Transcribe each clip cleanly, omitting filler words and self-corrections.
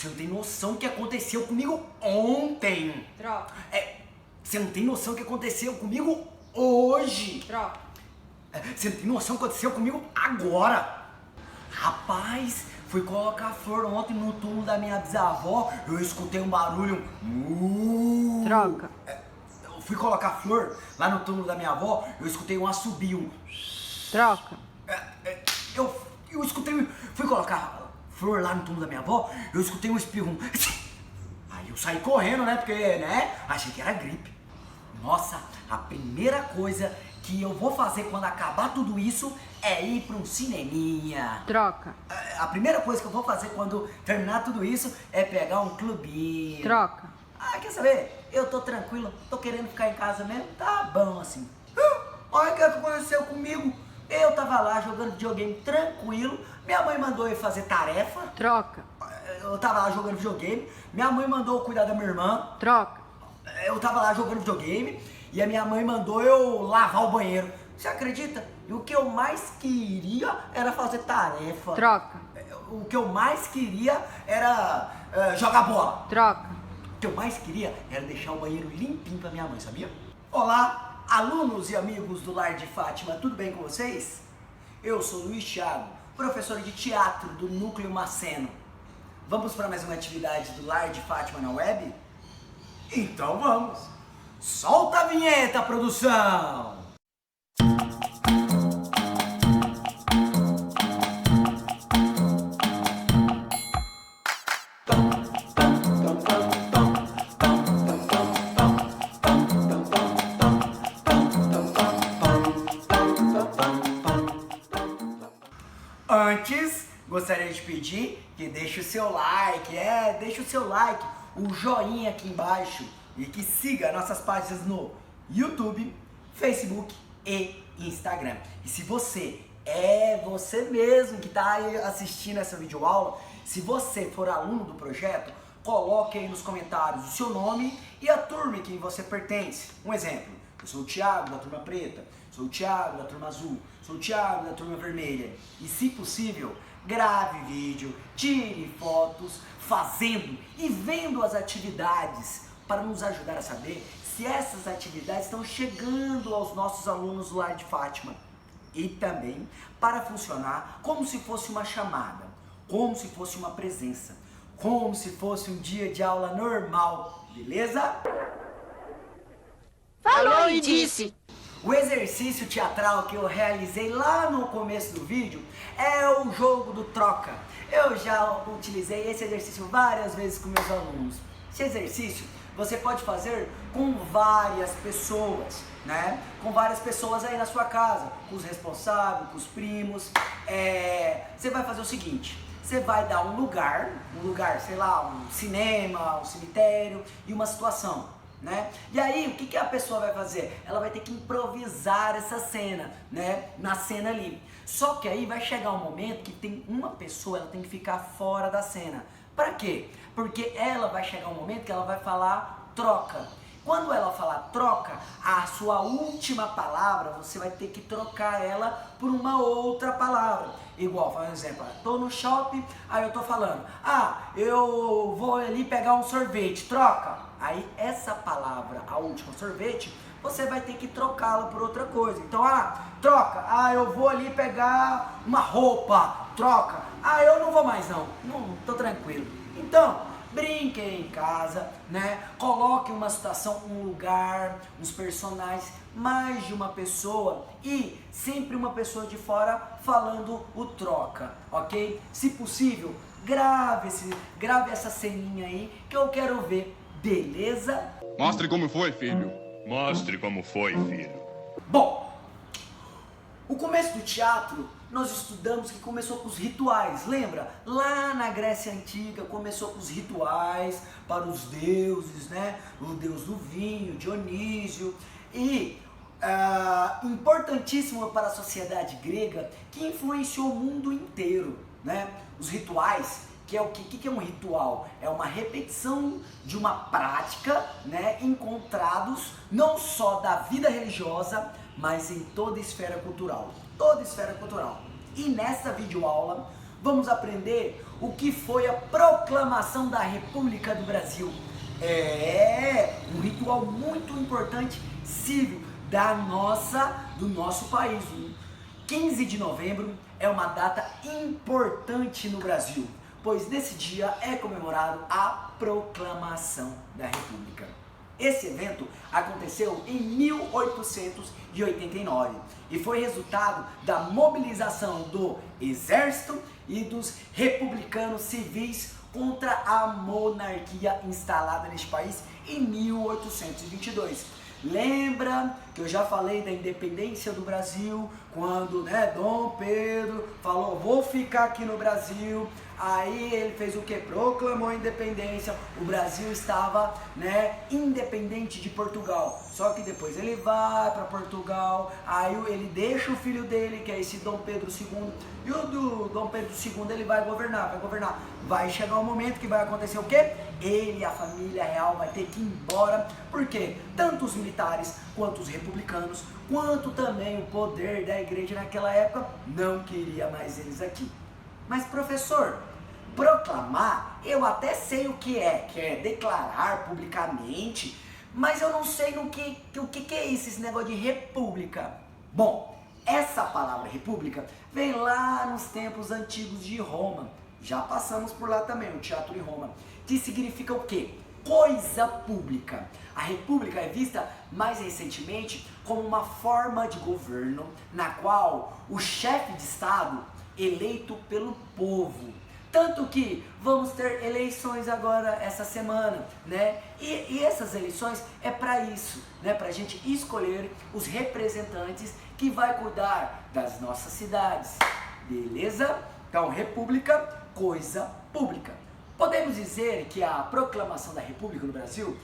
Você não tem noção do que aconteceu comigo ontem. Troca. Você não tem noção do que aconteceu comigo hoje. Troca. Você não tem noção do que aconteceu comigo agora. Rapaz, fui colocar flor ontem no túmulo da minha bisavó. Eu escutei um barulho. Troca. Eu fui colocar flor lá no túmulo da minha avó. Eu escutei um assobio. Troca. Eu escutei. Fui colocar flor lá no túmulo da minha avó. Eu escutei um espirro. Aí eu saí correndo, né? Porque, né? Achei que era gripe. Nossa, a primeira coisa que eu vou fazer quando acabar tudo isso é ir para um cineminha. Troca. A primeira coisa que eu vou fazer quando terminar tudo isso é pegar um clubinho. Troca. Quer saber? Eu tô tranquilo, tô querendo ficar em casa mesmo, tá bom assim. Olha o que aconteceu comigo. Eu tava lá jogando videogame tranquilo, minha mãe mandou eu fazer tarefa. Troca. Eu tava lá jogando videogame, minha mãe mandou eu cuidar da minha irmã. Troca. Eu tava lá jogando videogame e a minha mãe mandou eu lavar o banheiro. Você acredita? E o que eu mais queria era fazer tarefa. Troca. O que eu mais queria era jogar bola. Troca. O que eu mais queria era deixar o banheiro limpinho pra minha mãe, sabia? Olá, alunos e amigos do Lar de Fátima, tudo bem com vocês? Eu sou Luiz Thiago, professor de teatro do Núcleo Maceno. Vamos para mais uma atividade do Lar de Fátima na web? Então vamos! Solta a vinheta, produção! Antes, gostaria de pedir que deixe o seu like, deixe o seu like, o joinha aqui embaixo e que siga nossas páginas no YouTube, Facebook e Instagram. E se você mesmo que está aí assistindo essa videoaula, se você for aluno do projeto, coloque aí nos comentários o seu nome e a turma em que você pertence. Um exemplo, eu sou o Thiago da turma preta, sou o Thiago da turma azul, sou o Thiago da turma vermelha. E se possível, grave vídeo, tire fotos, fazendo e vendo as atividades para nos ajudar a saber se essas atividades estão chegando aos nossos alunos do Lar de Fátima. E também para funcionar como se fosse uma chamada, como se fosse uma presença, como se fosse um dia de aula normal, beleza? Falou e disse! O exercício teatral que eu realizei lá no começo do vídeo é o jogo do troca. Eu já utilizei esse exercício várias vezes com meus alunos. Esse exercício você pode fazer com várias pessoas, né? Com várias pessoas aí na sua casa, com os responsáveis, com os primos. Você vai fazer o seguinte, você vai dar um lugar, sei lá, um cinema, um cemitério e uma situação. Né? E aí, o que a pessoa vai fazer? Ela vai ter que improvisar essa cena, né? Na cena ali. Só que aí vai chegar um momento que tem uma pessoa, ela tem que ficar fora da cena. Pra quê? Porque ela vai chegar um momento que ela vai falar troca. Quando ela falar troca, a sua última palavra, você vai ter que trocar ela por uma outra palavra. Igual, por exemplo, tô no shopping, aí eu tô falando, eu vou ali pegar um sorvete, troca. Aí essa palavra, a última sorvete, você vai ter que trocá-la por outra coisa. Então, troca, eu vou ali pegar uma roupa, troca. Eu não vou mais não tô tranquilo. Então, brinquem em casa, né? Coloquem uma situação, um lugar, uns personagens, mais de uma pessoa e sempre uma pessoa de fora falando o troca, ok? Se possível, grave essa ceninha aí que eu quero ver, beleza? Mostre como foi, filho. Mostre como foi, filho. Bom, o começo do teatro nós estudamos que começou com os rituais, lembra? Lá na Grécia Antiga começou com os rituais para os deuses, né? O deus do vinho, Dionísio, e importantíssimo para a sociedade grega que influenciou o mundo inteiro, né? Os rituais, que é o que é um ritual? É uma repetição de uma prática, né? Encontrados não só da vida religiosa, mas em toda a esfera cultural. Toda a esfera cultural. E nessa videoaula vamos aprender o que foi a proclamação da República do Brasil. É um ritual muito importante civil do nosso país. 15 de novembro é uma data importante no Brasil, pois nesse dia é comemorado a proclamação da República. Esse evento aconteceu em 1889 e foi resultado da mobilização do exército e dos republicanos civis contra a monarquia instalada neste país em 1822. Lembra que eu já falei da independência do Brasil, quando Dom Pedro falou, vou ficar aqui no Brasil, aí ele fez o que? Proclamou a independência, o Brasil estava independente de Portugal, só que depois ele vai para Portugal, aí ele deixa o filho dele, que é esse Dom Pedro II, e o do Dom Pedro II ele vai governar, vai chegar um momento que vai acontecer o quê? Ele e a família real vai ter que ir embora, porque tanto os militares quanto os republicanos, quanto também o poder da igreja naquela época não queria mais eles aqui. Mas professor, proclamar eu até sei o que é declarar publicamente, mas eu não sei o que é isso, esse negócio de república. Bom, essa palavra república vem lá nos tempos antigos de Roma, já passamos por lá também, o teatro em Roma, que significa o quê? Coisa pública. A república é vista mais recentemente como uma forma de governo na qual o chefe de estado eleito pelo povo. Tanto que vamos ter eleições agora essa semana, E essas eleições é para isso, para a gente escolher os representantes que vai cuidar das nossas cidades, beleza? Então, república, coisa pública. Podemos dizer que a proclamação da República no Brasil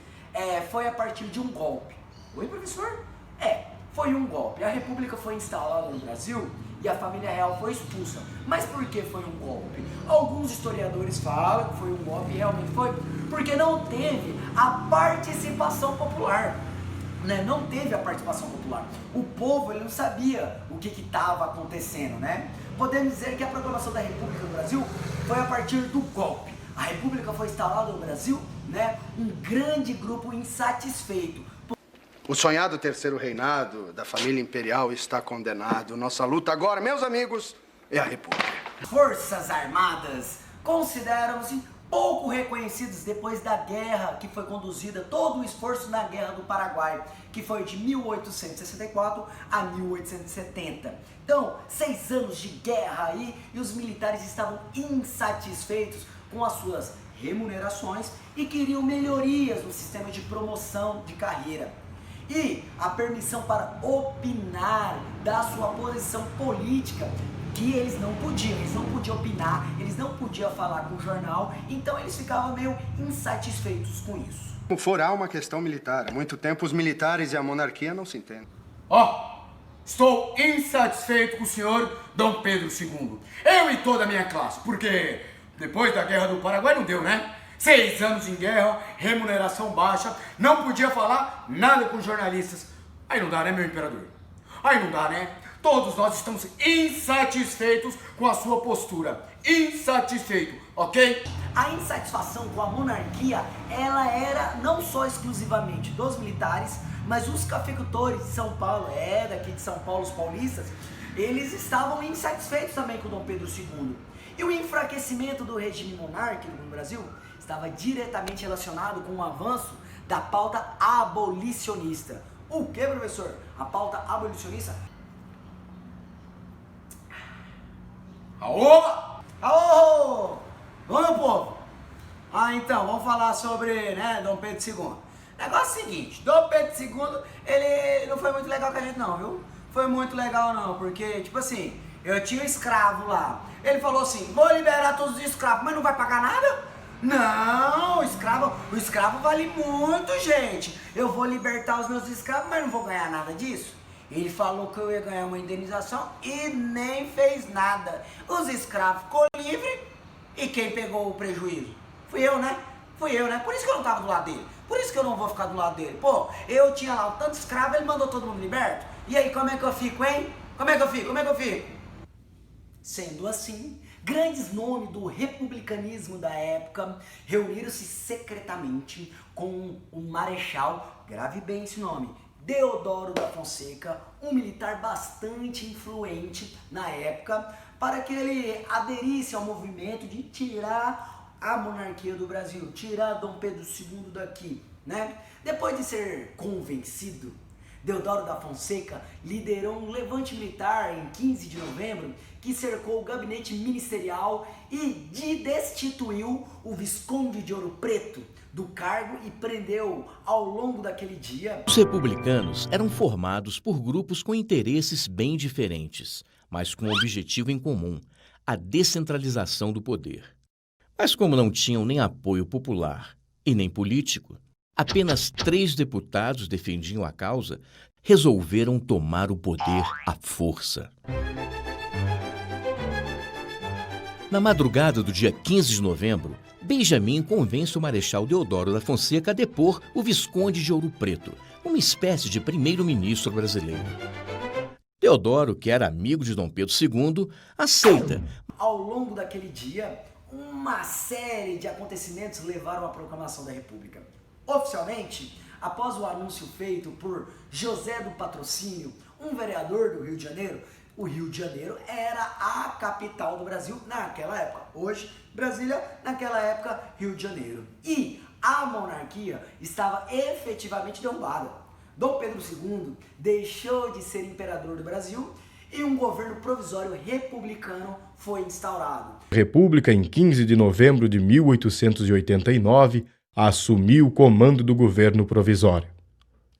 foi a partir de um golpe. Oi, professor? Foi um golpe. A República foi instalada no Brasil e a família real foi expulsa. Mas por que foi um golpe? Alguns historiadores falam que foi um golpe, realmente foi, porque não teve a participação popular. Não teve a participação popular. O povo ele não sabia o que estava acontecendo, Podemos dizer que a proclamação da República no Brasil foi a partir do golpe. A República foi instalada no Brasil, um grande grupo insatisfeito. O sonhado terceiro reinado da família imperial está condenado. Nossa luta agora, meus amigos, é a República. Forças Armadas consideram-se pouco reconhecidos depois da guerra que foi conduzida, todo o esforço na Guerra do Paraguai, que foi de 1864 a 1870. Então, 6 anos de guerra aí, e os militares estavam insatisfeitos com as suas remunerações e queriam melhorias no sistema de promoção de carreira. E a permissão para opinar da sua posição política, que eles não podiam opinar, eles não podiam falar com o jornal, então eles ficavam meio insatisfeitos com isso. Como for, há uma questão militar. Há muito tempo os militares e a monarquia não se entendem. Estou insatisfeito com o senhor Dom Pedro II. Eu e toda a minha classe, porque depois da Guerra do Paraguai não deu, 6 anos em guerra, remuneração baixa, não podia falar nada com jornalistas. Aí não dá, meu imperador? Aí não dá, Todos nós estamos insatisfeitos com a sua postura. Insatisfeito, ok? A insatisfação com a monarquia, ela era não só exclusivamente dos militares, mas os cafeicultores de São Paulo, daqui de São Paulo, os paulistas, eles estavam insatisfeitos também com Dom Pedro II. E o enfraquecimento do regime monárquico no Brasil estava diretamente relacionado com o avanço da pauta abolicionista. O que, professor? A pauta abolicionista? Aô! Aô! Vamos, povo! Então, vamos falar sobre, Dom Pedro II. Negócio é o seguinte, Dom Pedro II, ele não foi muito legal com a gente não, viu? Foi muito legal não, porque, tipo assim, eu tinha um escravo lá. Ele falou assim, vou liberar todos os escravos, mas não vai pagar nada? Não, o escravo vale muito, gente. Eu vou libertar os meus escravos, mas não vou ganhar nada disso. Ele falou que eu ia ganhar uma indenização e nem fez nada. Os escravos ficou livre e quem pegou o prejuízo? Fui eu, Fui eu, Por isso que eu não tava do lado dele. Por isso que eu não vou ficar do lado dele. Pô, eu tinha lá um tanto de escravo, ele mandou todo mundo liberto. E aí, como é que eu fico, hein? Como é que eu fico? Sendo assim, Grandes nomes do republicanismo da época reuniram-se secretamente com o marechal, grave bem esse nome, Deodoro da Fonseca, um militar bastante influente na época, para que ele aderisse ao movimento de tirar a monarquia do Brasil, tirar Dom Pedro II daqui, né? Depois de ser convencido, Deodoro da Fonseca liderou um levante militar em 15 de novembro que cercou o gabinete ministerial e destituiu o Visconde de Ouro Preto do cargo e prendeu ao longo daquele dia. Os republicanos eram formados por grupos com interesses bem diferentes, mas com um objetivo em comum: a descentralização do poder. Mas como não tinham nem apoio popular e nem político, apenas 3 deputados defendiam a causa, resolveram tomar o poder à força. Na madrugada do dia 15 de novembro, Benjamin convence o Marechal Deodoro da Fonseca a depor o Visconde de Ouro Preto, uma espécie de primeiro-ministro brasileiro. Deodoro, que era amigo de Dom Pedro II, aceita. Ao longo daquele dia, uma série de acontecimentos levaram à proclamação da República. Oficialmente, após o anúncio feito por José do Patrocínio, um vereador do Rio de Janeiro, o Rio de Janeiro era a capital do Brasil naquela época. Hoje, Brasília, naquela época, Rio de Janeiro. E a monarquia estava efetivamente derrubada. Dom Pedro II deixou de ser imperador do Brasil e um governo provisório republicano foi instaurado. A República, em 15 de novembro de 1889, assumiu o comando do governo provisório.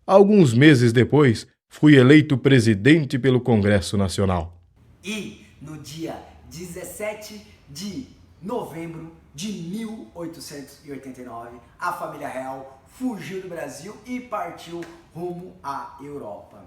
Alguns meses depois, fui eleito presidente pelo Congresso Nacional. E no dia 17 de novembro de 1889, a família real fugiu do Brasil e partiu rumo à Europa.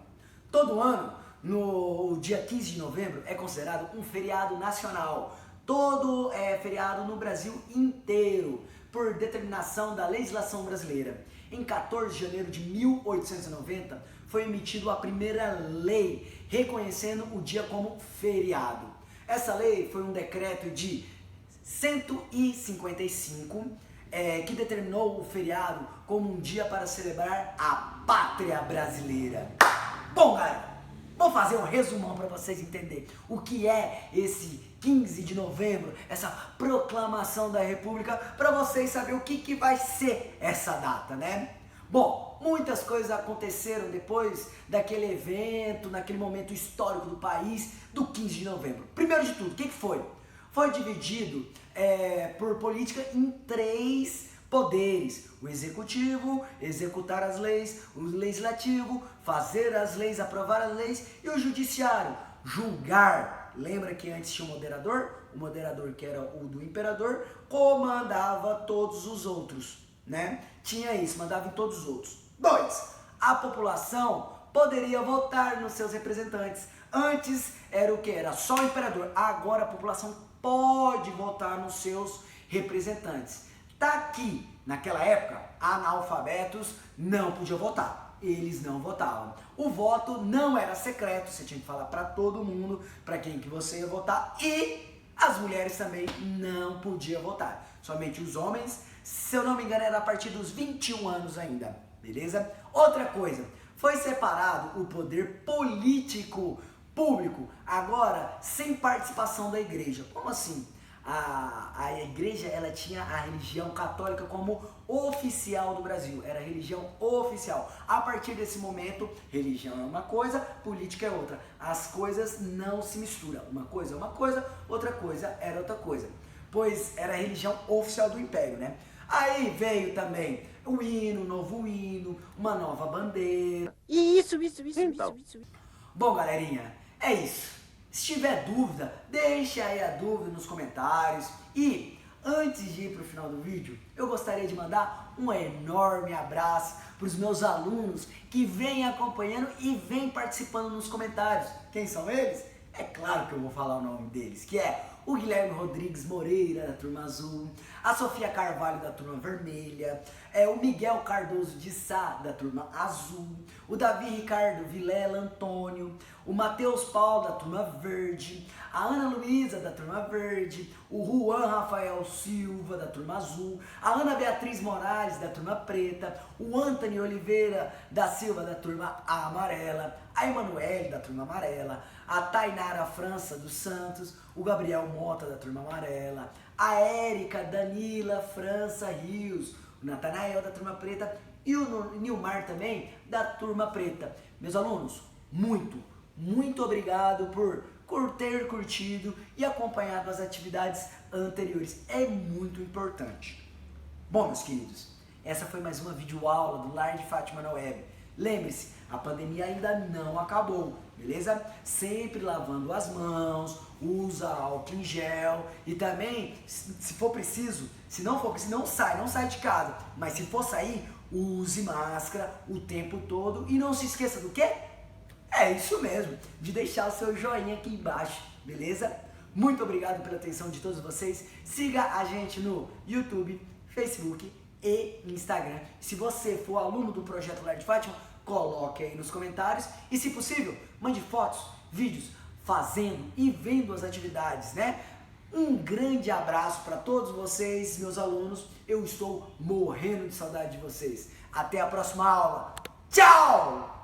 Todo ano, no dia 15 de novembro, é considerado um feriado nacional. Todo é feriado no Brasil inteiro, por determinação da legislação brasileira. Em 14 de janeiro de 1890, foi emitida a primeira lei reconhecendo o dia como feriado. Essa lei foi um decreto de 155, que determinou o feriado como um dia para celebrar a pátria brasileira. Bom, galera, vou fazer um resumão para vocês entenderem o que é esse 15 de novembro, essa proclamação da República, para vocês saberem o que vai ser essa data, né? Bom, muitas coisas aconteceram depois daquele evento, naquele momento histórico do país, do 15 de novembro. Primeiro de tudo, o que foi? Foi dividido por política em 3 poderes: o executivo, executar as leis; o legislativo, fazer as leis, aprovar as leis; e o judiciário, julgar. Lembra que antes tinha o moderador? O moderador, que era o do imperador, comandava todos os outros, né? Tinha isso, mandava em todos os outros. 2, a população poderia votar nos seus representantes. Antes era o que? Era só o imperador. Agora a população pode votar nos seus representantes. Tá aqui, naquela época, analfabetos não podiam votar. Eles não votavam. O voto não era secreto, você tinha que falar para todo mundo para quem que você ia votar, e as mulheres também não podiam votar. Somente os homens, se eu não me engano, era a partir dos 21 anos ainda, beleza? Outra coisa, foi separado o poder político público, agora sem participação da igreja. Como assim? A igreja, ela tinha a religião católica como oficial do Brasil, era a religião oficial. A partir desse momento, religião é uma coisa, política é outra. As coisas não se misturam. Uma coisa é uma coisa, outra coisa era outra coisa. Pois era a religião oficial do Império, né? Aí veio também o hino, novo hino, uma nova bandeira. Isso. Bom, galerinha, é isso. Se tiver dúvida, deixe aí a dúvida nos comentários. E antes de ir para o final do vídeo, eu gostaria de mandar um enorme abraço para os meus alunos que vêm acompanhando e vêm participando nos comentários. Quem são eles? É claro que eu vou falar o nome deles, que é o Guilherme Rodrigues Moreira, da turma azul, a Sofia Carvalho, da turma vermelha, o Miguel Cardoso de Sá, da turma azul, o Davi Ricardo Vilela Antônio, o Matheus Paulo, da turma verde, a Ana Luísa, da turma verde, o Juan Rafael Silva, da turma azul, a Ana Beatriz Moraes, da turma preta, o Anthony Oliveira da Silva, da turma amarela, a Emanuele, da turma amarela, a Tainara França dos Santos, o Gabriel Mota, da turma amarela, a Érica Danila França Rios, o Natanael, da turma preta, e o Nilmar também, da turma preta. Meus alunos, muito obrigado por ter curtido e acompanhado as atividades anteriores. É muito importante. Bom, meus queridos, essa foi mais uma videoaula do Lar de Fátima na Web. Lembre-se, a pandemia ainda não acabou, beleza? Sempre lavando as mãos, usa álcool em gel e também, se for preciso, se não for preciso, não sai de casa. Mas se for sair, use máscara o tempo todo e não se esqueça do quê? É isso mesmo, de deixar o seu joinha aqui embaixo, beleza? Muito obrigado pela atenção de todos vocês. Siga a gente no YouTube, Facebook e Instagram. Se você for aluno do Projeto Lar de Fátima, coloque aí nos comentários e, se possível, mande fotos, vídeos, fazendo e vendo as atividades, né? Um grande abraço para todos vocês, meus alunos. Eu estou morrendo de saudade de vocês. Até a próxima aula. Tchau!